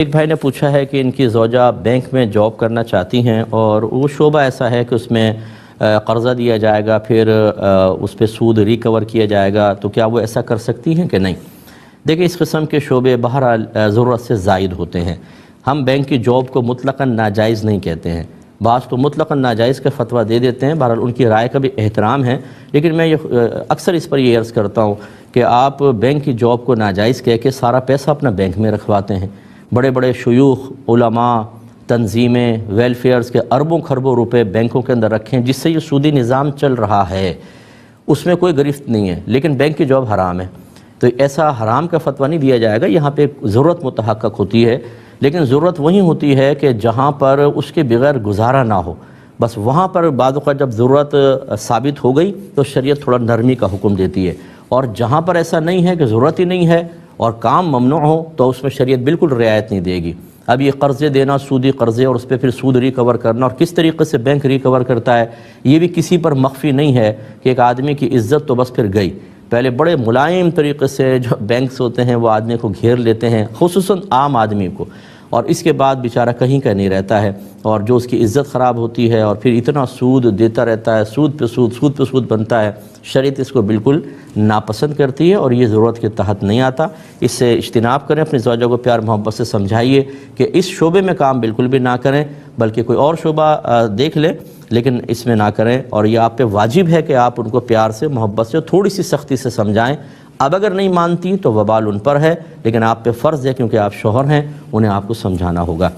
ایک بھائی نے پوچھا ہے کہ ان کی زوجہ بینک میں جاب کرنا چاہتی ہیں اور وہ شعبہ ایسا ہے کہ اس میں قرضہ دیا جائے گا، پھر اس پہ سود ریکور کیا جائے گا، تو کیا وہ ایسا کر سکتی ہیں کہ نہیں؟ دیکھیں، اس قسم کے شعبے بہرحال ضرورت سے زائد ہوتے ہیں۔ ہم بینک کی جاب کو مطلقاً ناجائز نہیں کہتے ہیں، بعض تو مطلقاً ناجائز کا فتویٰ دے دیتے ہیں، بہرحال ان کی رائے کا بھی احترام ہے، لیکن میں اکثر اس پر یہ عرض کرتا ہوں کہ آپ بینک کی جاب کو ناجائز کہہ کے سارا پیسہ اپنا بینک میں رکھواتے ہیں۔ بڑے بڑے شیوخ، علماء، تنظیمیں، ویلفیئرز کے اربوں خربوں روپے بینکوں کے اندر رکھیں، جس سے یہ سودی نظام چل رہا ہے، اس میں کوئی گرفت نہیں ہے، لیکن بینک کی جاب حرام ہے۔ تو ایسا حرام کا فتویٰ نہیں دیا جائے گا، یہاں پہ ضرورت متحقق ہوتی ہے، لیکن ضرورت وہیں ہوتی ہے کہ جہاں پر اس کے بغیر گزارا نہ ہو، بس وہاں پر بعض اوقات جب ضرورت ثابت ہو گئی تو شریعت تھوڑا نرمی کا حکم دیتی ہے، اور جہاں پر ایسا نہیں ہے کہ ضرورت ہی نہیں ہے اور کام ممنوع ہو تو اس میں شریعت بالکل رعایت نہیں دے گی۔ اب یہ قرضے دینا، سودی قرضے، اور اس پہ پھر سود ریکور کرنا، اور کس طریقے سے بینک ریکور کرتا ہے، یہ بھی کسی پر مخفی نہیں ہے کہ ایک آدمی کی عزت تو بس پھر گئی۔ پہلے بڑے ملائم طریقے سے جو بینکس ہوتے ہیں وہ آدمی کو گھیر لیتے ہیں، خصوصاً عام آدمی کو، اور اس کے بعد بیچارہ کہیں کا نہیں رہتا ہے، اور جو اس کی عزت خراب ہوتی ہے، اور پھر اتنا سود دیتا رہتا ہے، سود پہ سود بنتا ہے۔ شریعت اس کو بالکل ناپسند کرتی ہے اور یہ ضرورت کے تحت نہیں آتا۔ اس سے اجتناب کریں، اپنی زوجہ کو پیار محبت سے سمجھائیے کہ اس شعبے میں کام بالکل بھی نہ کریں، بلکہ کوئی اور شعبہ دیکھ لیں، لیکن اس میں نہ کریں، اور یہ آپ پہ واجب ہے کہ آپ ان کو پیار سے، محبت سے، تھوڑی سی سختی سے سمجھائیں۔ اب اگر نہیں مانتی تو وبال ان پر ہے، لیکن آپ پہ فرض ہے، کیونکہ آپ شوہر ہیں، انہیں آپ کو سمجھانا ہوگا۔